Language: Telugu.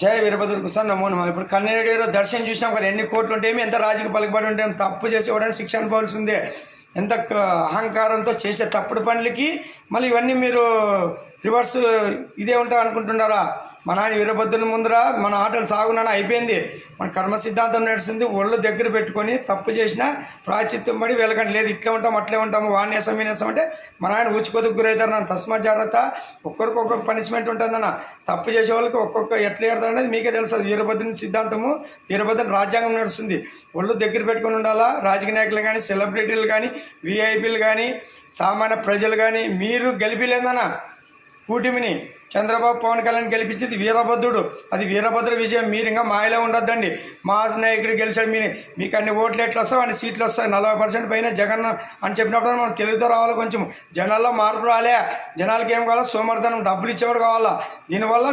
జయ వీరభద్రకు సార్ నమో నమః. ఇప్పుడు కన్నెరేడిలో దర్శనం చూసినాం కదా, ఎన్ని కోట్లు ఉంటాయి, ఎంత రాజకీయ పలుకుబడి ఉంటాయి, తప్పు చేసి ఇవ్వడానికి శిక్ష అనుకోవాల్సిందే. ఎంత అహంకారంతో చేసే తప్పుడు పనులకి మళ్ళీ ఇవన్నీ మీరు రివర్స్ ఇదే ఉంటా అనుకుంటున్నారా? మన ఆయన వీరభద్రుని ముందర మన ఆటలు సాగునాన అయిపోయింది. మన కర్మ సిద్ధాంతం నడుస్తుంది. ఒళ్ళు దగ్గర పెట్టుకొని తప్పు చేసినా ప్రాచిత్యం పడి వెళ్ళకండి. లేదు ఇట్లా ఉంటాం అట్లే ఉంటాము, వాణ్యాసం వినేసం అంటే మన ఆయన ఊచికోతకు గురవుతారు. నన్ను తస్మా జాగ్రత్త. ఒక్కొక్కరికి ఒక్కొక్క పనిష్మెంట్ ఉంటుందన్న. తప్పు చేసే వాళ్ళకి ఒక్కొక్క ఎట్లా ఏరుతారు అనేది మీకే తెలుస్తుంది. వీరభద్రుని సిద్ధాంతము, వీరభద్రుని రాజ్యాంగం నడుస్తుంది. ఒళ్ళు దగ్గర పెట్టుకొని ఉండాలా. రాజకీయ నాయకులు కానీ, సెలబ్రిటీలు కానీ, విఐపీలు కానీ, సామాన్య ప్రజలు కానీ మీరు గెలిపిలేదన్న కూటమిని. చంద్రబాబు పవన్ కళ్యాణ్ గెలిపించింది వీరభద్రుడు. అది వీరభద్ర విజయం. మీరు ఇంకా మాయలో ఉండొద్దండి. మా నాయకుడు గెలిచాడు, మీకు అన్ని ఓట్లు ఎట్లా వస్తావు, అన్ని సీట్లు వస్తాయి, 40% పైన జగన్ అని చెప్పినప్పుడు మనం తెలుగుతో రావాలి. కొంచెం జనాల్లో మార్పు రాలే. జనాలకి ఏం కావాలా? సోమర్థనం, డబ్బులు ఇచ్చేవాడు కావాలా. దీనివల్ల